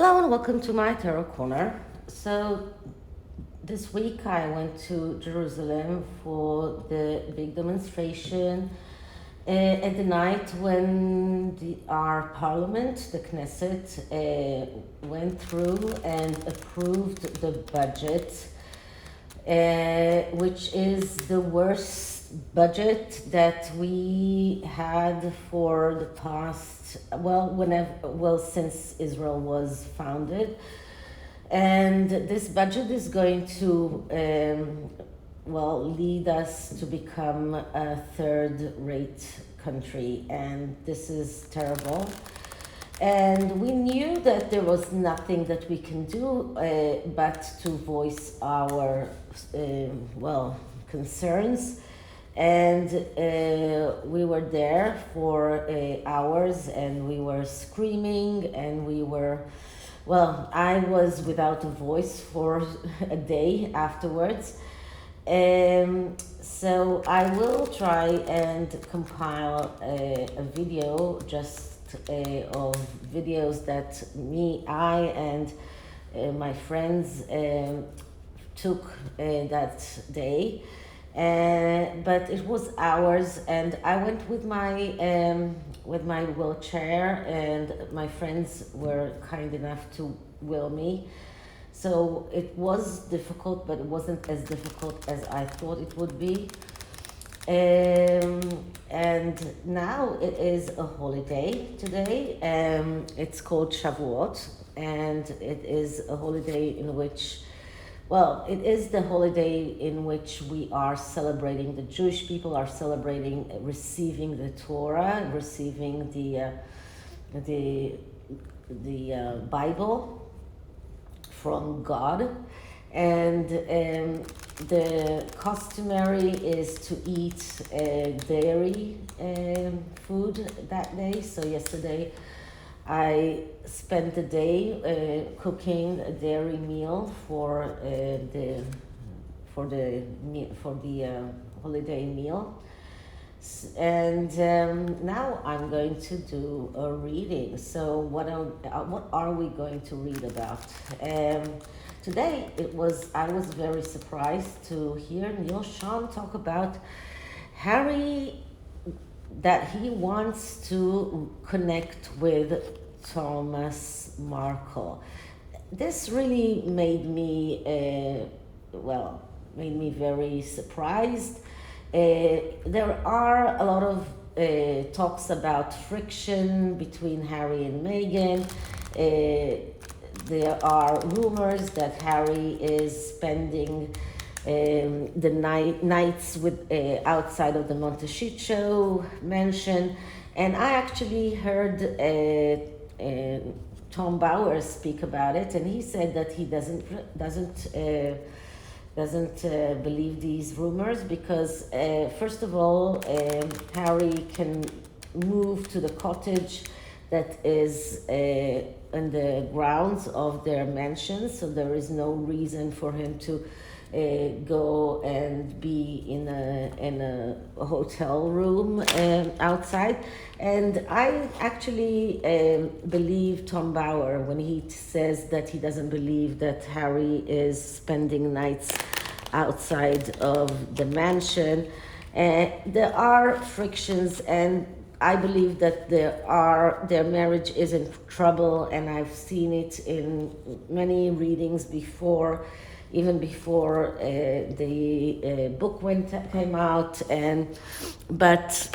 Hello and welcome to my Tarot Corner. So this week I went to Jerusalem for the big demonstration at the night when our parliament, the Knesset, went through and approved the budget, which is the worst budget that we had for the past, since Israel was founded. And this budget is going to lead us to become a third-rate country, and this is terrible. And we knew that there was nothing that we can do but to voice our concerns. And we were there for hours, and we were screaming, and I was without a voice for a day afterwards. So I will try and compile a video of videos that I and my friends took that day. But it was hours, and I went with my wheelchair, and my friends were kind enough to wheel me. So it was difficult, but it wasn't as difficult as I thought it would be. And now it is a holiday today. It's called Shavuot, and it is a holiday in which it is the holiday in which we are celebrating, the Jewish people are celebrating receiving the Torah, receiving the Bible from God. And the customary is to eat dairy food that day. So yesterday I spent the day cooking a dairy meal for the holiday meal, and now I'm going to do a reading. So what are we going to read about? Today I was very surprised to hear Neil Sean talk about Harry, that he wants to connect with Thomas Markle. This really made me very surprised. There are a lot of talks about friction between Harry and Meghan. There are rumors that Harry is spending the nights with outside of the Montecito mansion, and I actually heard Tom Bauer speak about it, and he said that he doesn't believe these rumors because first of all, Harry can move to the cottage that is in the grounds of their mansion, so there is no reason for him to go and be in a hotel room outside. And I actually believe Tom Bauer when he says that he doesn't believe that Harry is spending nights outside of the mansion. There are frictions, and I believe that their marriage is in trouble, and I've seen it in many readings before, even before the book came out. But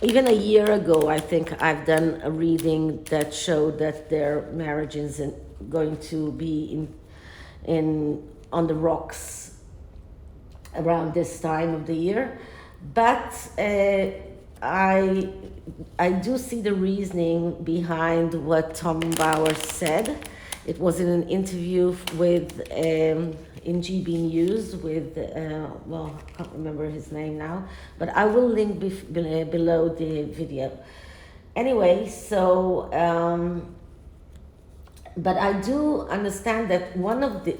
even a year ago, I think I've done a reading that showed that their marriage isn't going to be on the rocks around this time of the year. But I do see the reasoning behind what Tom Bauer said. It was in an interview with in GB News with I can't remember his name now, but I will link below the video. Anyway, so but I do understand that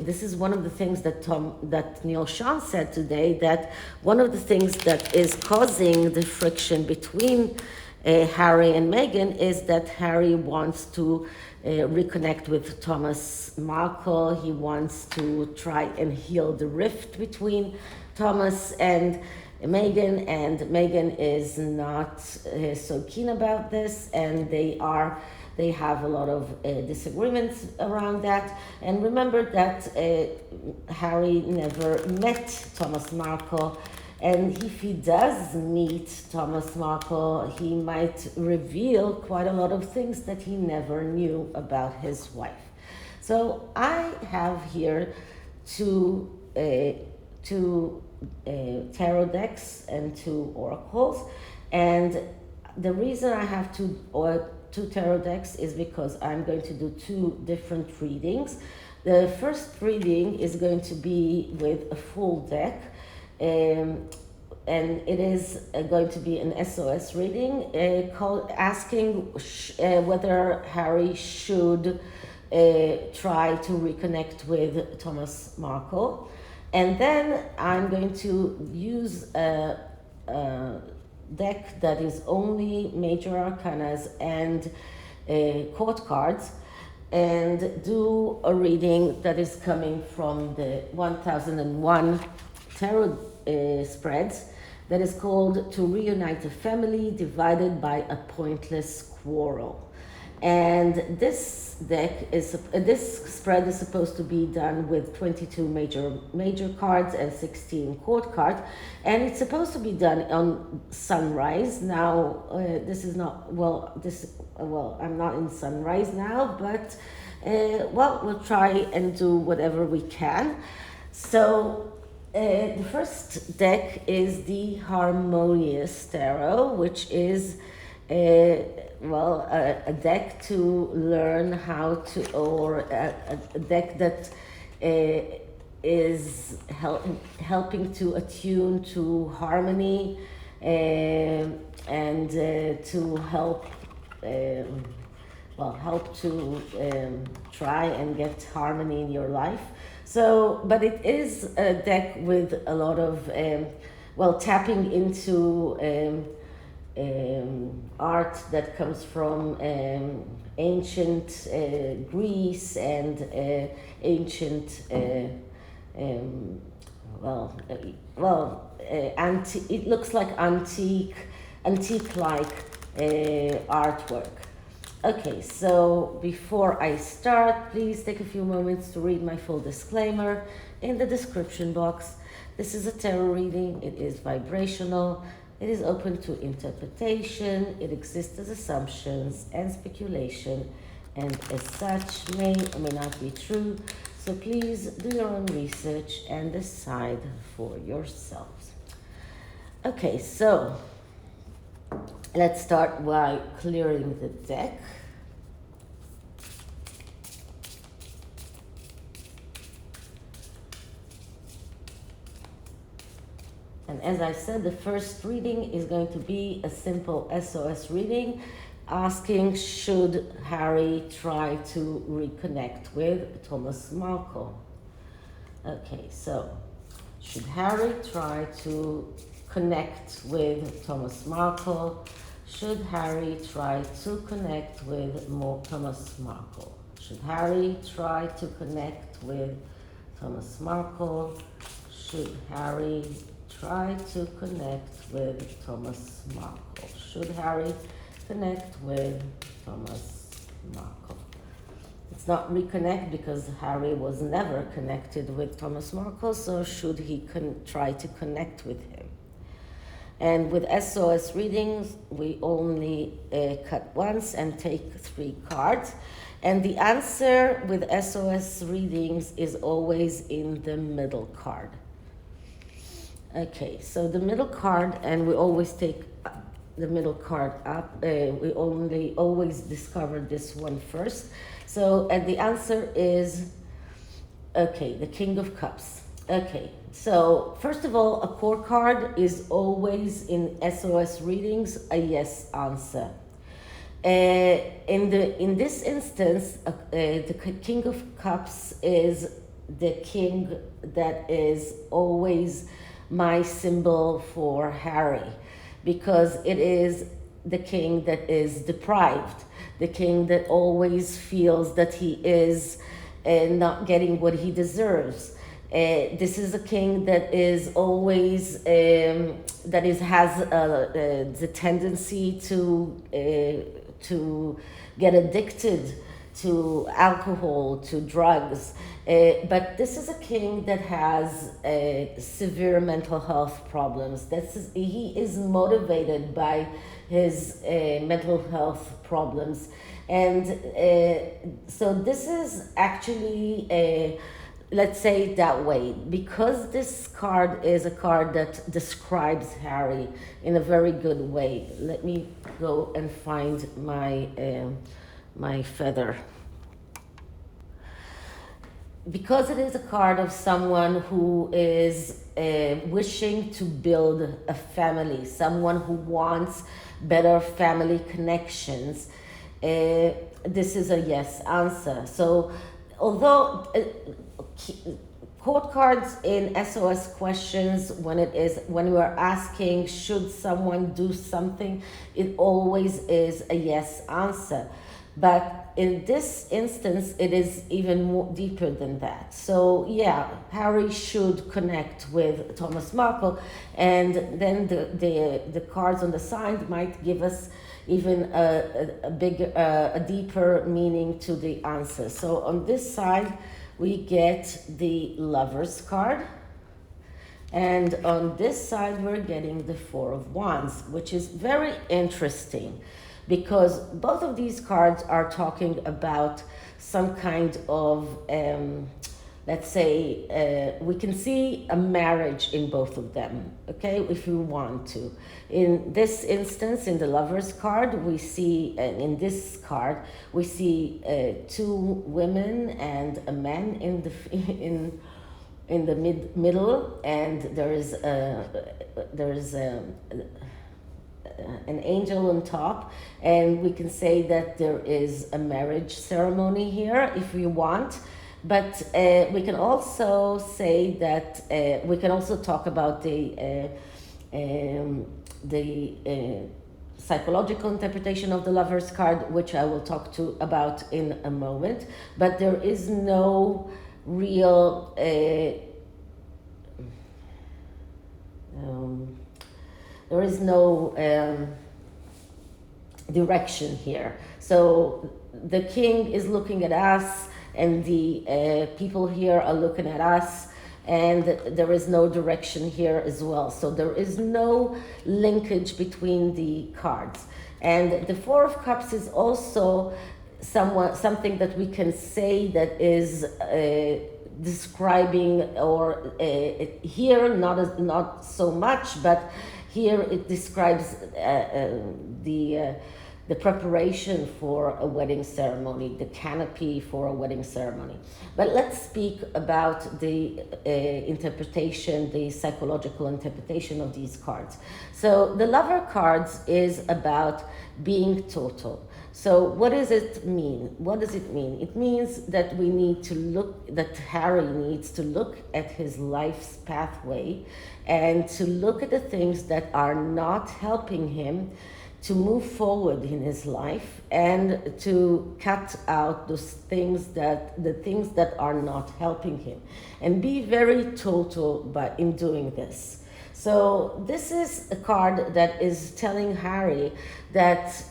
this is one of the things that Neil Sean said today, that one of the things that is causing the friction between Harry and Meghan is that Harry wants to reconnect with Thomas Markle. He wants to try and heal the rift between Thomas and Meghan is not so keen about this, and they have a lot of disagreements around that. And remember that Harry never met Thomas Markle, and if he does meet Thomas Markle, he might reveal quite a lot of things that he never knew about his wife. So I have here two tarot decks and two oracles, and the reason I have two tarot decks is because I'm going to do two different readings. The first reading is going to be with a full deck, and it is going to be an SOS reading asking whether Harry should try to reconnect with Thomas Markle. And then I'm going to use a deck that is only major arcanas and court cards, and do a reading that is coming from the 1001 tarot spreads that is called To Reunite a Family Divided by a Pointless Quarrel. And this spread is supposed to be done with 22 major cards and 16 court cards, and it's supposed to be done on sunrise. Now this is not I'm not in sunrise now, but we'll try and do whatever we can. So the first deck is the Harmonious Tarot, which is a deck to learn how to, or a deck that is helping to attune to harmony, and to help to try and get harmony in your life. So, but it is a deck with a lot of tapping into art that comes from ancient Greece and ancient it looks like antique-like artwork. Okay, so before I start, please take a few moments to read my full disclaimer in the description box. This is a tarot reading. It is vibrational. It is open to interpretation. It exists as assumptions and speculation, and as such may or may not be true. So please do your own research and decide for yourselves. Okay, so let's start by clearing the deck. And as I said, the first reading is going to be a simple SOS reading, asking should Harry try to reconnect with Thomas Markle. Okay, so should Harry try to connect with Thomas Markle? Should Harry try to connect with Thomas Markle? Should Harry try to connect with Thomas Markle? Should Harry try to connect with Thomas Markle? Should Harry connect with Thomas Markle? It's not reconnect because Harry was never connected with Thomas Markle, so should he try to connect with him? And with SOS readings, we only cut once and take 3 cards. And the answer with SOS readings is always in the middle card. Okay, so the middle card, and we always take the middle card up. We only always discover this one first. So, and the answer is, okay, the King of Cups. Okay, so first of all, a core card is always in SOS readings a yes answer. In this instance, the King of Cups is the king that is always my symbol for Harry, because it is the king that is deprived, the king that always feels that he is not getting what he deserves. This is a king that is always has the tendency to get addicted to alcohol, to drugs. But this is a king that has severe mental health problems. He is motivated by his mental health problems. And so this is actually, let's say it that way, because this card is a card that describes Harry in a very good way. Let me go and find my feather. Because it is a card of someone who is wishing to build a family, someone who wants better family connections, this is a yes answer. So although court cards in SOS questions, when we are asking should someone do something, it always is a yes answer. But in this instance, it is even more deeper than that. So yeah, Harry should connect with Thomas Markle, and then the cards on the side might give us even a deeper meaning to the answer. So on this side, we get the Lovers card. And on this side, we're getting the Four of Wands, which is very interesting, because both of these cards are talking about some kind of, let's say, we can see a marriage in both of them, okay, if we want to. In this instance, in the Lovers card, we see, in this card, we see two women and a man in the middle, and there is an angel on top, and we can say that there is a marriage ceremony here if we want. But we can also say that we can also talk about the psychological interpretation of the Lovers card, which I will talk about in a moment. But there is no real there is no direction here. So the king is looking at us, and the people here are looking at us, and there is no direction here as well. So there is no linkage between the cards. And the Four of Cups is also something that we can say that is describing, or here not so much, but here it describes the preparation for a wedding ceremony, the canopy for a wedding ceremony. But let's speak about the interpretation, the psychological interpretation of these cards. So the Lover cards is about being total. So what does it mean? What does it mean? It means that we need to look, that Harry needs to look at his life's pathway and to look at the things that are not helping him to move forward in his life, and to cut out the things that are not helping him, and be very total in doing this. So this is a card that is telling Harry that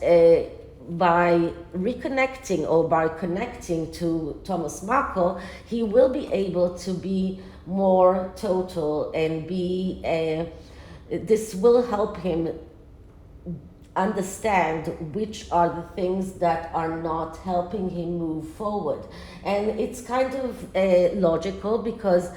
by reconnecting or by connecting to Thomas Markle, he will be able to be more total and this will help him understand which are the things that are not helping him move forward. And it's kind of logical, because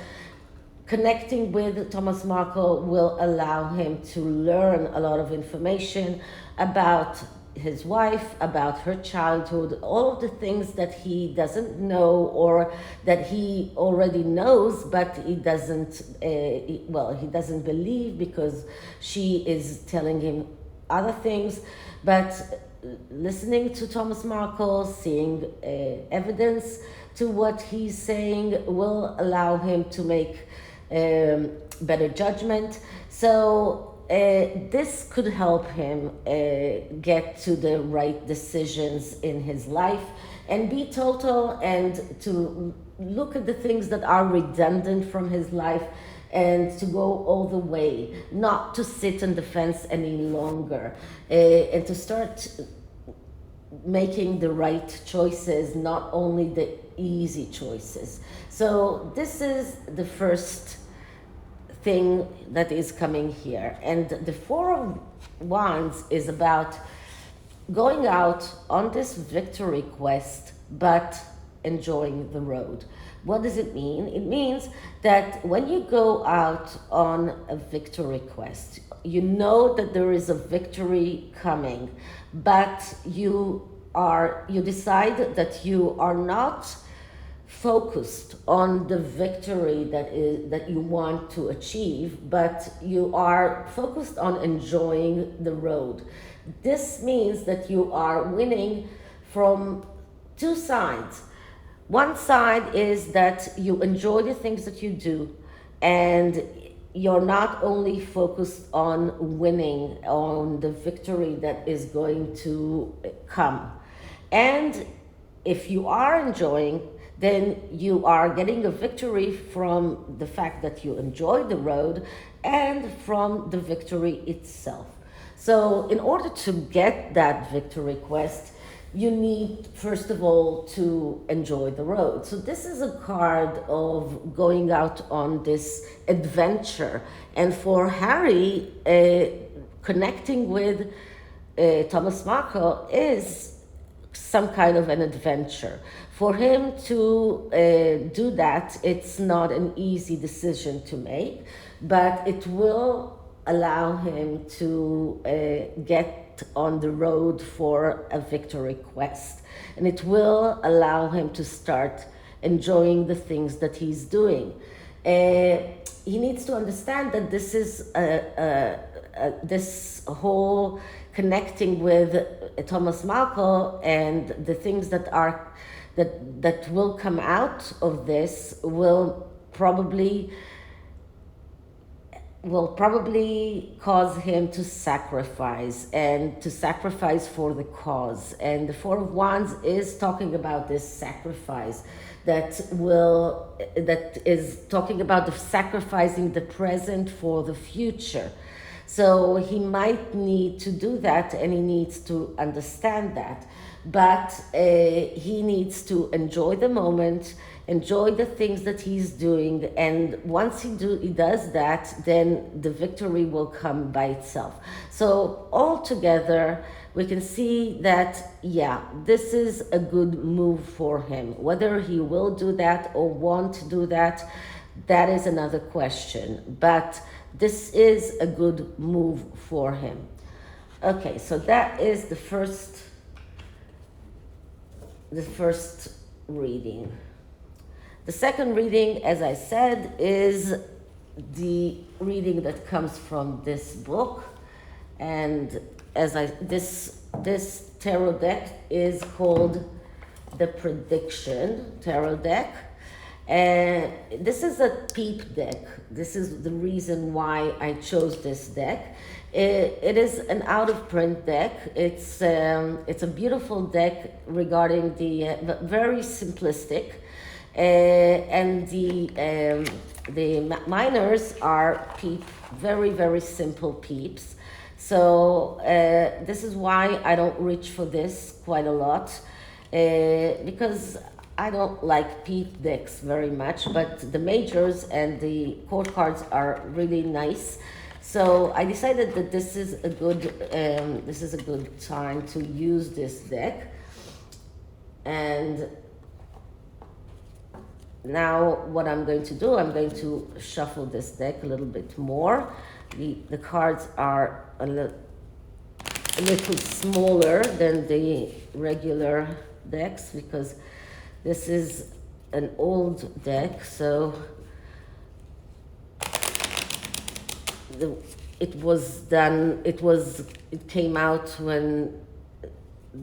connecting with Thomas Markle will allow him to learn a lot of information about his wife, about her childhood, all of the things that he doesn't know, or that he already knows, but he doesn't, he doesn't believe, because she is telling him other things. But listening to Thomas Markle, seeing evidence to what he's saying, will allow him to make better judgment. So this could help him get to the right decisions in his life and be total, and to look at the things that are redundant from his life and to go all the way, not to sit on the fence any longer, and to start making the right choices, not only the easy choices. So this is the first thing that is coming here. And the Four of Wands is about going out on this victory quest, but enjoying the road. What does it mean? It means that when you go out on a victory quest, you know that there is a victory coming, but you decide that you are not focused on the victory that you want to achieve, but you are focused on enjoying the road. This means that you are winning from two sides. One side is that you enjoy the things that you do, and you're not only focused on winning, on the victory that is going to come. And if you are enjoying, then you are getting a victory from the fact that you enjoy the road and from the victory itself. So in order to get that victory quest, you need, first of all, to enjoy the road. So this is a card of going out on this adventure. And for Harry, connecting with Thomas Markle is some kind of an adventure. For him to do that, it's not an easy decision to make, but it will allow him to get on the road for a victory quest. And it will allow him to start enjoying the things that he's doing. He needs to understand that this is this whole connecting with Thomas Markle and the things that will come out of this will probably cause him to sacrifice, and to sacrifice for the cause. And the Four of Wands is talking about this sacrifice that is talking about the sacrificing the present for the future. So he might need to do that, and he needs to understand that. But he needs to enjoy the moment, enjoy the things that he's doing, and once he does that, then the victory will come by itself. So altogether, we can see that, yeah, this is a good move for him. Whether he will do that or want to do that, that is another question. But this is a good move for him. Okay, so that is the first reading. The second reading, as I said, is the reading that comes from this book, and this tarot deck is called the Prediction Tarot Deck. And this is a peep deck. This is the reason why I chose this deck. It is an out-of-print deck. It's a beautiful deck regarding the very simplistic, and the minors are peep, very, very simple peeps. So this is why I don't reach for this quite a lot, because I don't like peep decks very much, but the majors and the court cards are really nice. So I decided that this is a good time to use this deck. And now what I'm going to do, I'm going to shuffle this deck a little bit more. The cards are a little smaller than the regular decks, because this is an old deck, so it came out when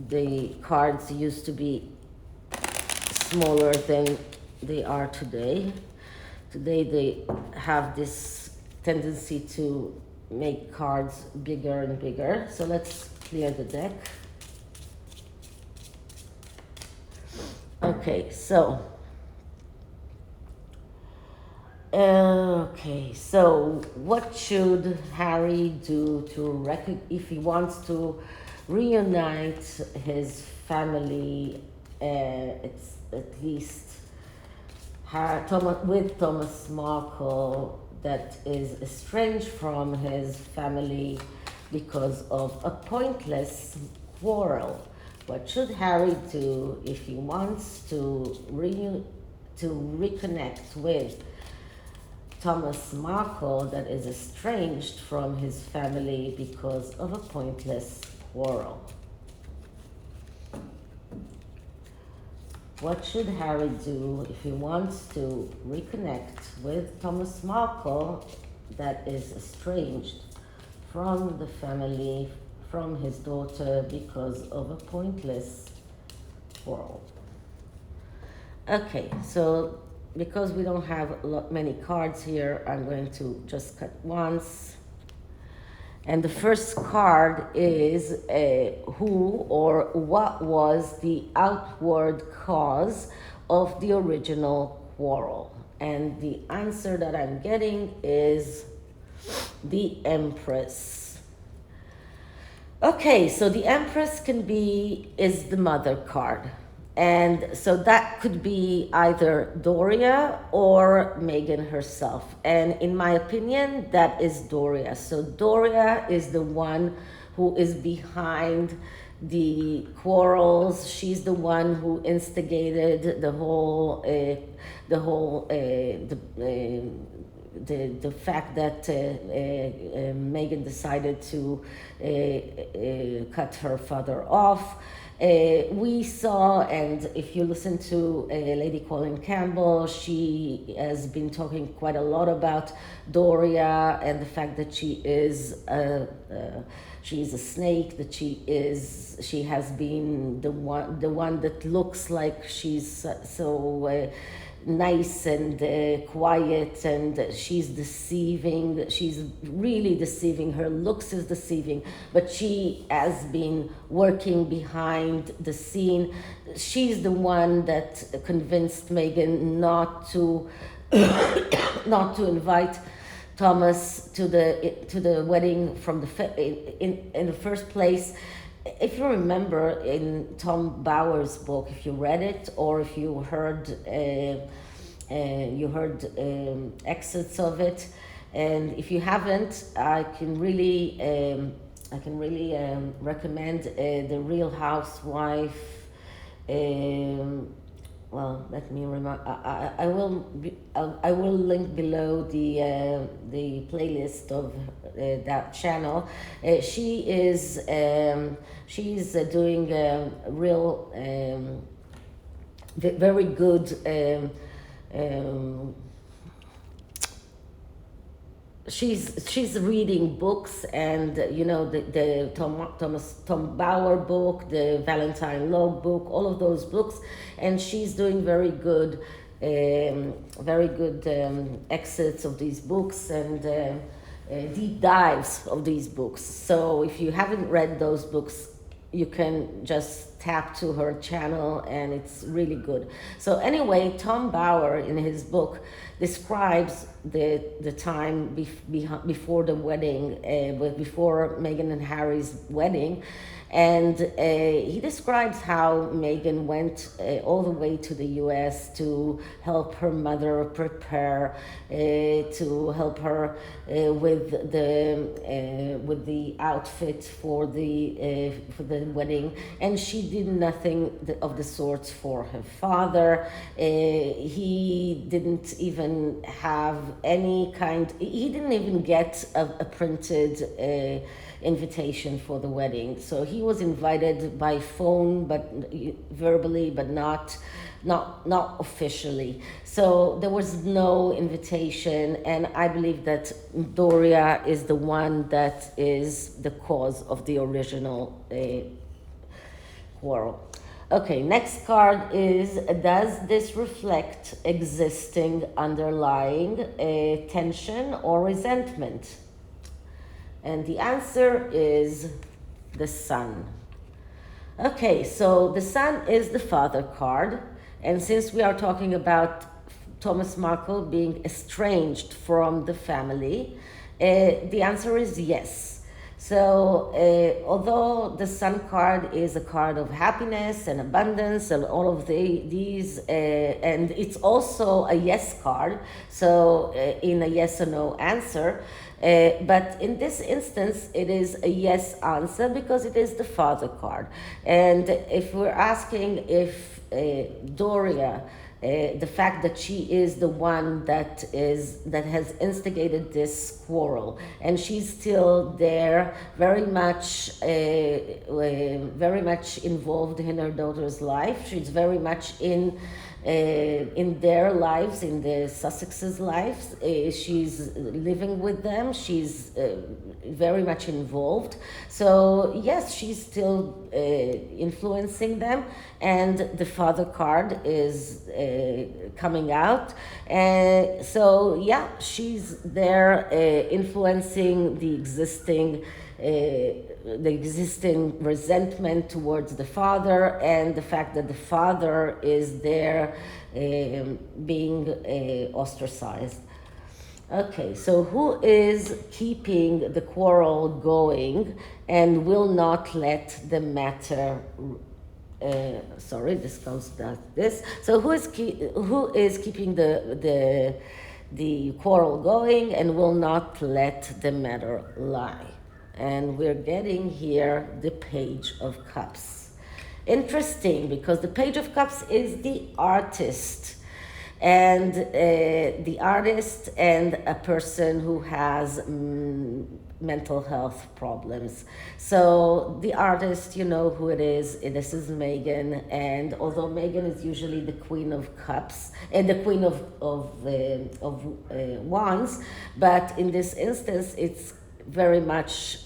the cards used to be smaller than they are today. Today they have this tendency to make cards bigger and bigger. So let's clear the deck. Okay, so what should Harry do if he wants to reunite his family? It's at least with Thomas Markle, that is estranged from his family because of a pointless quarrel. What should Harry do if he wants to reconnect with Thomas Markle, that is estranged from his family because of a pointless quarrel? What should Harry do if he wants to reconnect with Thomas Markle, that is estranged from the family, from his daughter, because of a pointless quarrel? Okay, so because we don't have many cards here, I'm going to just cut once. And the first card is who or what was the outward cause of the original quarrel? And the answer that I'm getting is the Empress. Okay, so the Empress is the mother card. And so that could be either Doria or Meghan herself. And in my opinion, that is Doria. So Doria is the one who is behind the quarrels. She's the one who instigated the fact that Meghan decided to cut her father off. We saw, and if you listen to Lady Colin Campbell, she has been talking quite a lot about Doria and the fact that she is a snake, that she has been the one that looks like she's so nice and quiet, and she's really deceiving. Her looks is deceiving, but she has been working behind the scene. She's the one that convinced Meghan not to invite Thomas to the wedding in the first place. If you remember, in Tom Bauer's book, if you read it or if you heard excerpts of it, and if you haven't, I can really recommend The Real Housewife. Well, let me remember. I will link below the playlist of that channel. She's doing real very good. She's reading books, and the Tom Bauer book, the Valentine Log book, all of those books, and she's doing very good excerpts of these books and deep dives of these books. So if you haven't read those books, you can just tap to her channel, and it's really good. So anyway, Tom Bauer in his book describes the time before the wedding, before Meghan and Harry's wedding, and he describes how Meghan went all the way to the US to help her mother prepare, to help her with the outfit for the wedding, and she did nothing of the sorts for her father. He didn't even have he didn't even get a printed invitation for the wedding. So he was invited by phone, but verbally, but not officially. So there was no invitation, and I believe that Doria is the one that is the cause of the original quarrel. Okay, next card is, does this reflect existing underlying tension or resentment? And the answer is the Sun. Okay, so the Sun is the father card. And since we are talking about Thomas Markle being estranged from the family, the answer is yes. So although the Sun card is a card of happiness and abundance and all of these, and it's also a yes card, so in a yes or no answer, but in this instance, it is a yes answer because it is the father card. And if we're asking if Doria, the fact that she is the one that has instigated this quarrel, and she's still there, very much involved in her daughter's life. She's very much in their lives, in the Sussexes' lives. She's living with them. She's very much involved. So yes, she's still influencing them, and the father card is coming out. So yeah, she's there influencing the existing resentment towards the father, and the fact that the father is there being ostracized. Okay, so who is keeping the quarrel going and will not let the matter this comes like this. So who is keeping the quarrel going and will not let the matter lie? And we're getting here the Page of Cups. Interesting, because the Page of Cups is the artist, and the artist and a person who has mental health problems. So the artist, you know who it is. This is Meghan, and although Meghan is usually the Queen of Cups and the Queen of Wands, but in this instance, it's very much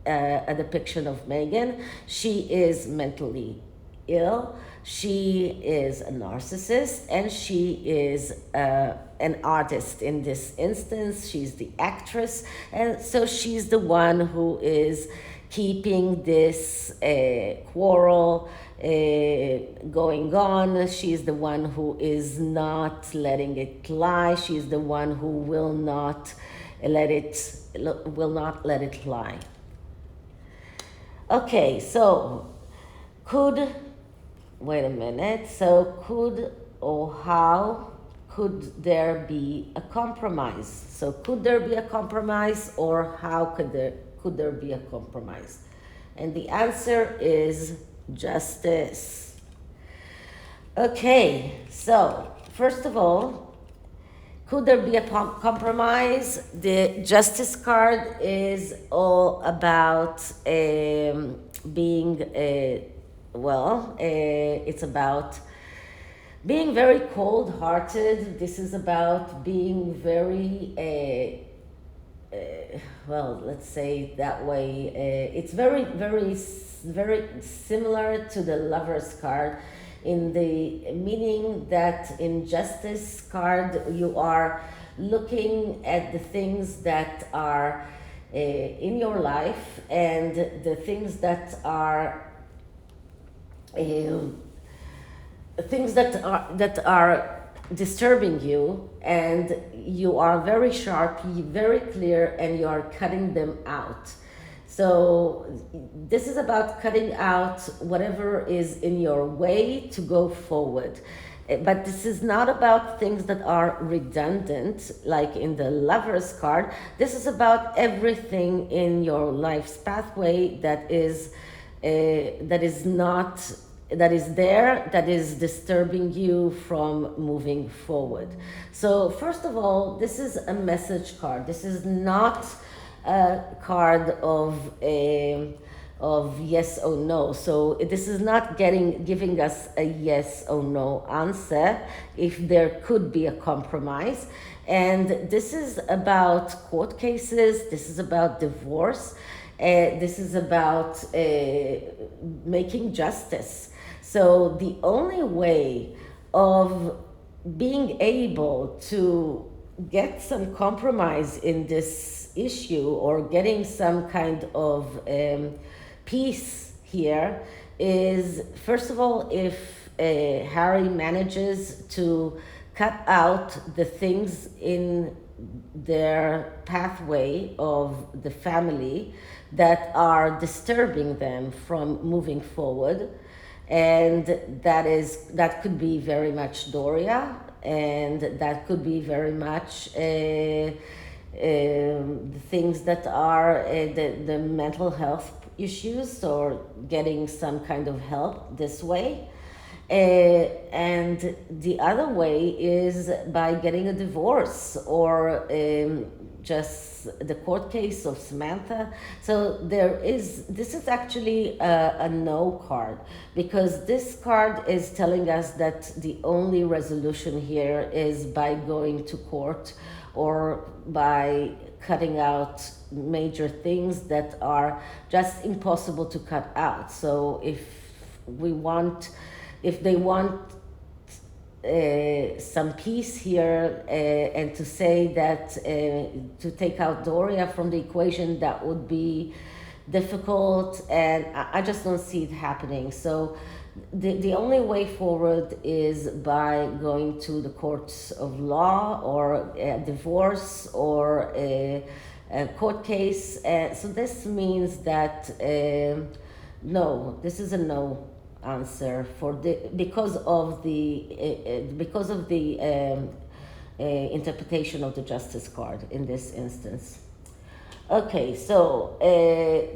a depiction of Meghan. She is mentally ill. She is a narcissist, and she is an artist in this instance. She's the actress, and so she's the one who is keeping this quarrel going on. She's the one who is not letting it lie. She's the one who will not let it lie. Okay, so wait a minute. So could or how could there be a compromise? So could there be a compromise, or how could there be a compromise? And the answer is justice. Okay, so first of all, could there be a compromise? The Justice card is all about it's about being very cold-hearted. This is about being very, let's say it that way. It's very, very, very similar to the Lover's card, in the meaning that in Justice card, you are looking at the things that are in your life, and the things that are disturbing you, and you are very sharp, very clear, and you are cutting them out. So this is about cutting out whatever is in your way to go forward. But this is not about things that are redundant, like in the Lover's card. This is about everything in your life's pathway that is disturbing you from moving forward. So first of all, this is a message card. This is not a card of yes or no. So this is not giving us a yes or no answer if there could be a compromise. And this is about court cases. This is about divorce. This is about making justice. So the only way of being able to get some compromise in this issue, or getting some kind of peace here, is first of all, if Harry manages to cut out the things in their pathway of the family that are disturbing them from moving forward, and that could be very much Doria, and that could be very much the things that are the mental health issues, or getting some kind of help this way. And the other way is by getting a divorce, or just the court case of Samantha. So this is actually a no card, because this card is telling us that the only resolution here is by going to court, or by cutting out major things that are just impossible to cut out. So if they want some peace here, and to say that to take out Doria from the equation, that would be difficult, and I just don't see it happening. So the only way forward is by going to the courts of law, or a divorce, or a court case. So this means that no, this is a no answer because of the interpretation of the justice card in this instance. Okay, so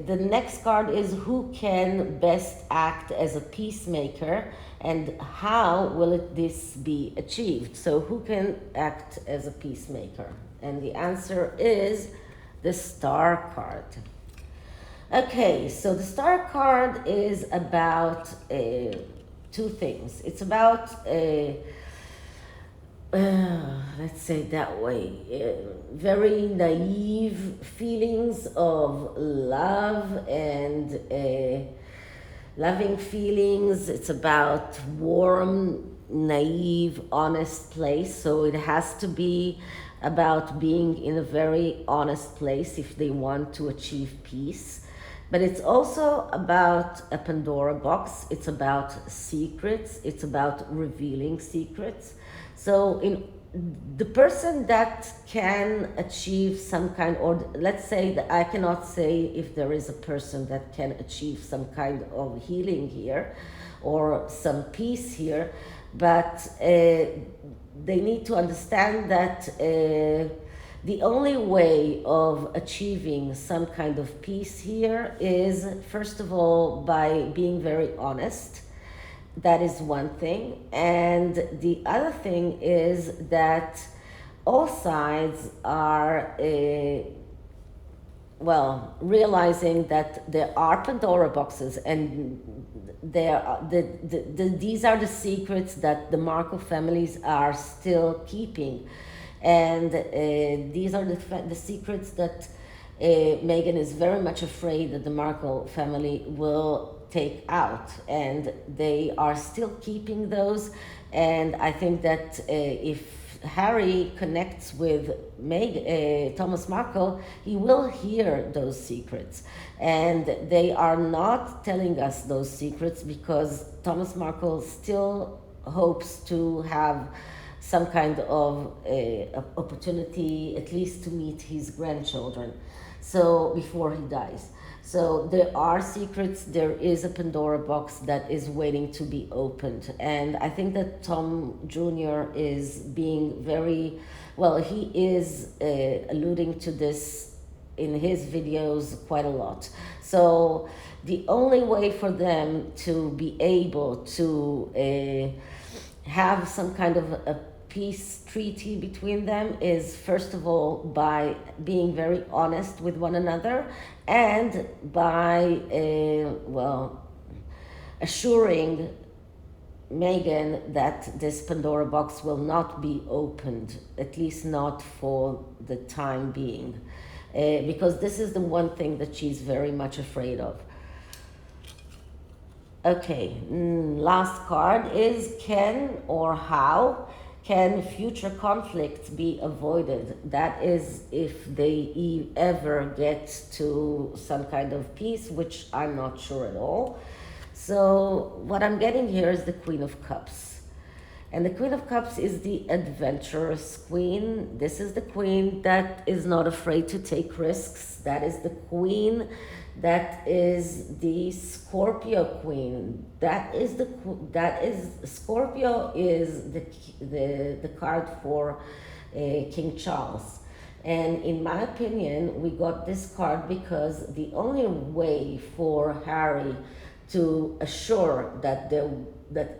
the next card is who can best act as a peacemaker, and how will this be achieved? So who can act as a peacemaker? And the answer is the Star card. Okay, so the Star card is about two things. It's about let's say that way, very naive feelings of love and loving feelings. It's about warm, naive, honest place. So it has to be about being in a very honest place if they want to achieve peace. But it's also about a Pandora box. It's about secrets. It's about revealing secrets. So the person that can achieve some kind, or let's say that I cannot say if there is a person that can achieve some kind of healing here or some peace here, but they need to understand that the only way of achieving some kind of peace here is, first of all, by being very honest. That is one thing. And the other thing is that all sides are, realizing that there are Pandora boxes, and these are the secrets that the Markle families are still keeping. And these are the secrets that Meghan is very much afraid that the Markle family will take out, and they are still keeping those. And I think that if Harry connects with Thomas Markle, he will hear those secrets. And they are not telling us those secrets because Thomas Markle still hopes to have some kind of opportunity, at least to meet his grandchildren, so before he dies. So there are secrets. There is a Pandora box that is waiting to be opened. And I think that Tom Jr. is being very, he is alluding to this in his videos quite a lot. So the only way for them to be able to have some kind of a peace treaty between them is, first of all, by being very honest with one another, and by assuring Meghan that this Pandora box will not be opened, at least not for the time being, because this is the one thing that she's very much afraid of. Okay, last card is can or how can future conflicts be avoided? That is, if they ever get to some kind of peace, which I'm not sure at all. So what I'm getting here is the Queen of Cups. And the Queen of Cups is the adventurous queen. This is the queen that is not afraid to take risks. That is the queen that is the Scorpio queen. Scorpio is the card for King Charles. And in my opinion, we got this card because the only way for Harry to assure that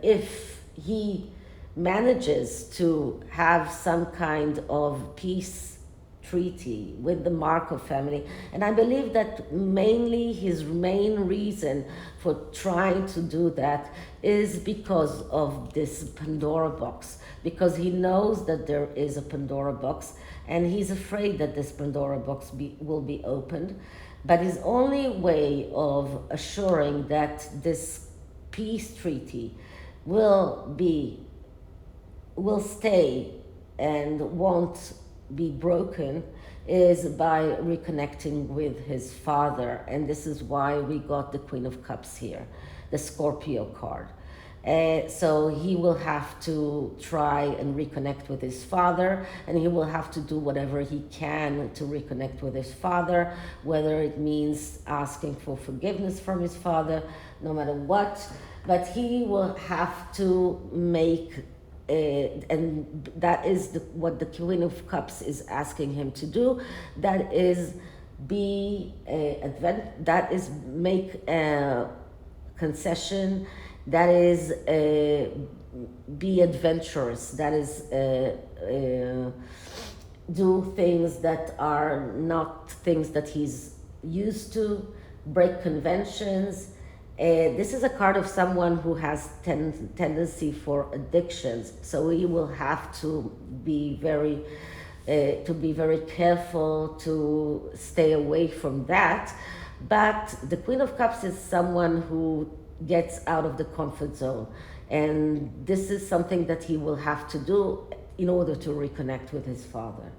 if he manages to have some kind of peace treaty with the Markle family, and I believe that mainly his main reason for trying to do that is because of this Pandora box, because he knows that there is a Pandora box and he's afraid that this Pandora box will be opened. But his only way of assuring that this peace treaty will stay and won't be broken is by reconnecting with his father. And this is why we got the Queen of Cups here, the Scorpio card. So he will have to try and reconnect with his father, and he will have to do whatever he can to reconnect with his father, whether it means asking for forgiveness from his father, no matter what. But he will have to make and that is what the Queen of Cups is asking him to do. That is make a concession. That is be adventurous. That is do things that are not things that he's used to. Break conventions. This is a card of someone who has tendency for addictions, so he will have to be very careful to stay away from that. But the Queen of Cups is someone who gets out of the comfort zone, and this is something that he will have to do in order to reconnect with his father.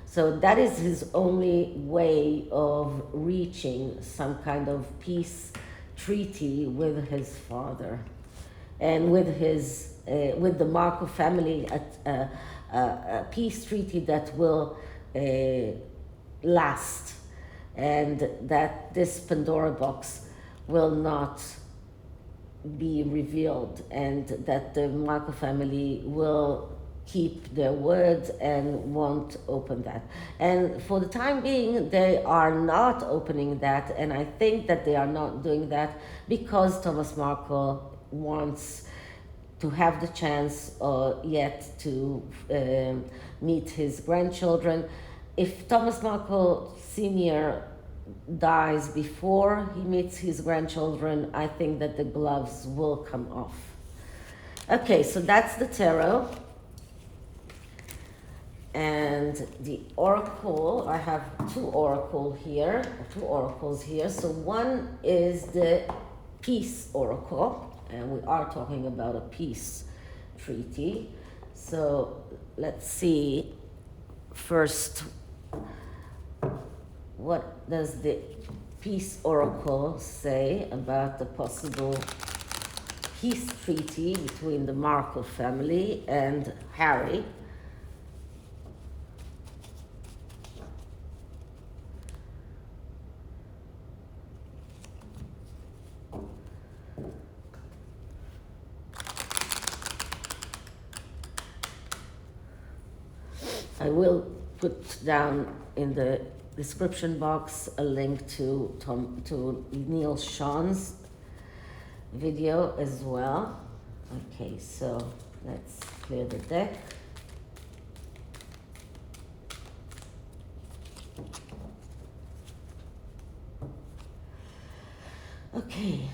So that is his only way of reaching some kind of peace treaty with his father and with the Markle family, a peace treaty that will last, and that this Pandora box will not be revealed, and that the Markle family will keep their word and won't open that. And for the time being, they are not opening that, and I think that they are not doing that because Thomas Markle wants to have the chance yet to meet his grandchildren. If Thomas Markle Sr. dies before he meets his grandchildren, I think that the gloves will come off. Okay, so that's the tarot. And the oracle, I have two oracles here. So one is the peace oracle, and we are talking about a peace treaty. So let's see first, what does the peace oracle say about the possible peace treaty between the Markle family and Harry? I will put down in the description box a link to Neil Sean's video as well. Okay, so let's clear the deck. Okay.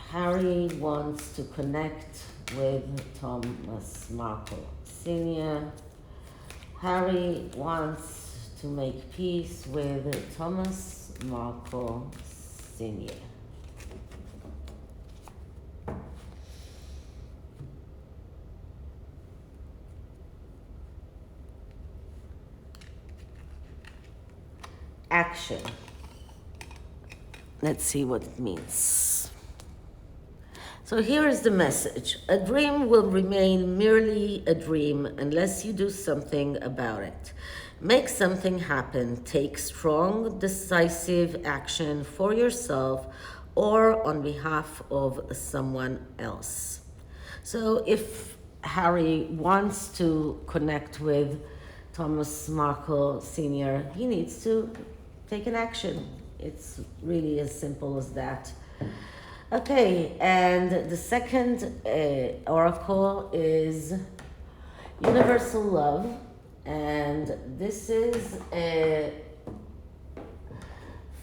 Harry wants to connect with Thomas Markle Sr. Harry wants to make peace with Thomas Markle Sr. action. Let's see what it means. So here is the message. A dream will remain merely a dream unless you do something about it. Make something happen. Take strong, decisive action for yourself or on behalf of someone else. So if Harry wants to connect with Thomas Markle Sr., he needs to take an action. It's really as simple as that. Okay, and the second oracle is Universal Love, and this is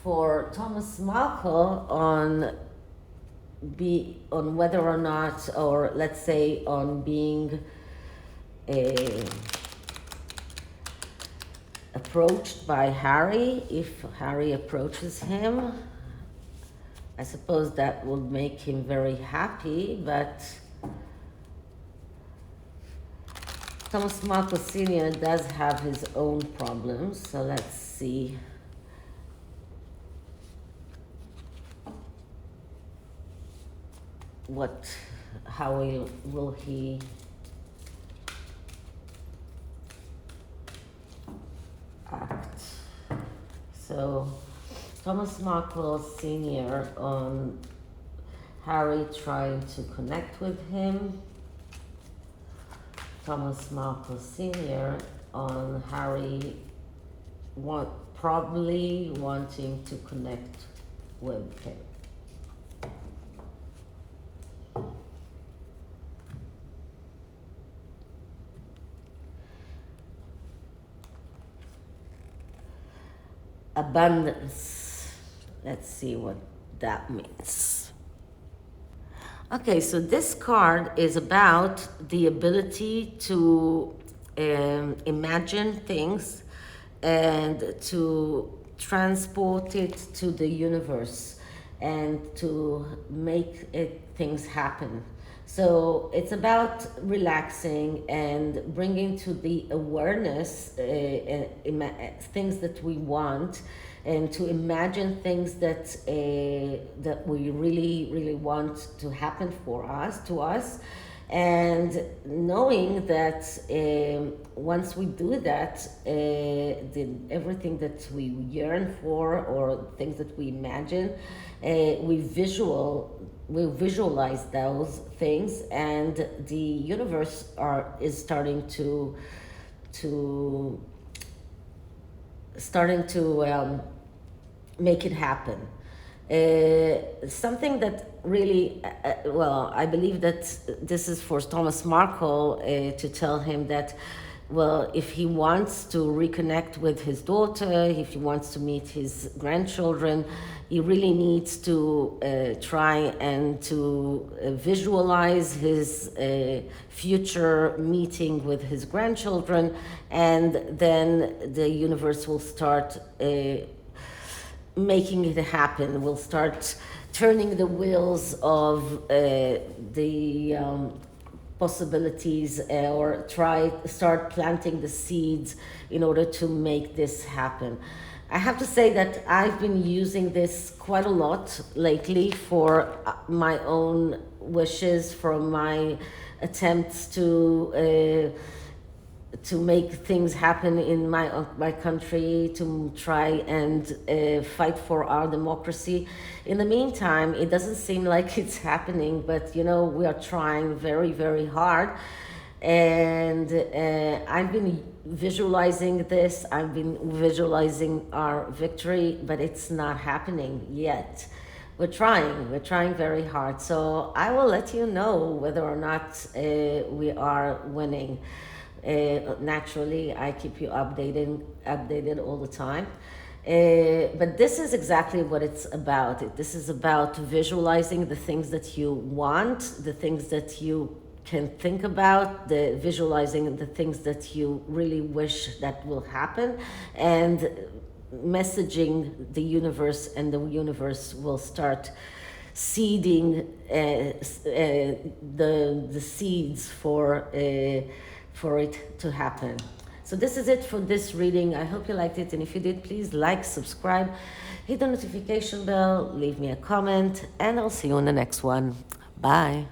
for Thomas Markle on whether or not, or let's say on being approached by Harry. If Harry approaches him, I suppose that would make him very happy, but Thomas Markle Sr. does have his own problems, so let's see. How will he act? So Thomas Markle Sr. on Harry trying to connect with him. Thomas Markle Sr. on Harry probably wanting to connect with him. Abundance. Let's see what that means. Okay, so this card is about the ability to imagine things and to transport it to the universe and to make things happen. So it's about relaxing and bringing to the awareness things that we want, and to imagine things that that we really want to happen to us, and knowing that once we do that, everything that we yearn for or things that we imagine, we visualize those things, and the universe is starting to make it happen. Something that really, I believe that this is for Thomas Markle to tell him that, well, if he wants to reconnect with his daughter, if he wants to meet his grandchildren, he really needs to try and to visualize his future meeting with his grandchildren, and then the universe will start making it happen. We'll start turning the wheels of the possibilities, or start planting the seeds in order to make this happen. I have to say that I've been using this quite a lot lately for my own wishes, for my attempts to make things happen in my country, to try and fight for our democracy. In the meantime, it doesn't seem like it's happening, but we are trying very, very hard. And I've been visualizing this, I've been visualizing our victory, but it's not happening yet. We're trying very hard. So I will let you know whether or not we are winning. Naturally, I keep you updated all the time. But this is exactly what it's about. This is about visualizing the things that you want, the things that you can think about, visualizing the things that you really wish that will happen, and messaging the universe, and the universe will start seeding the seeds for it to happen. So this is it for this reading. I hope you liked it, and if you did, please like, subscribe, hit the notification bell, leave me a comment, and I'll see you in the next one. Bye.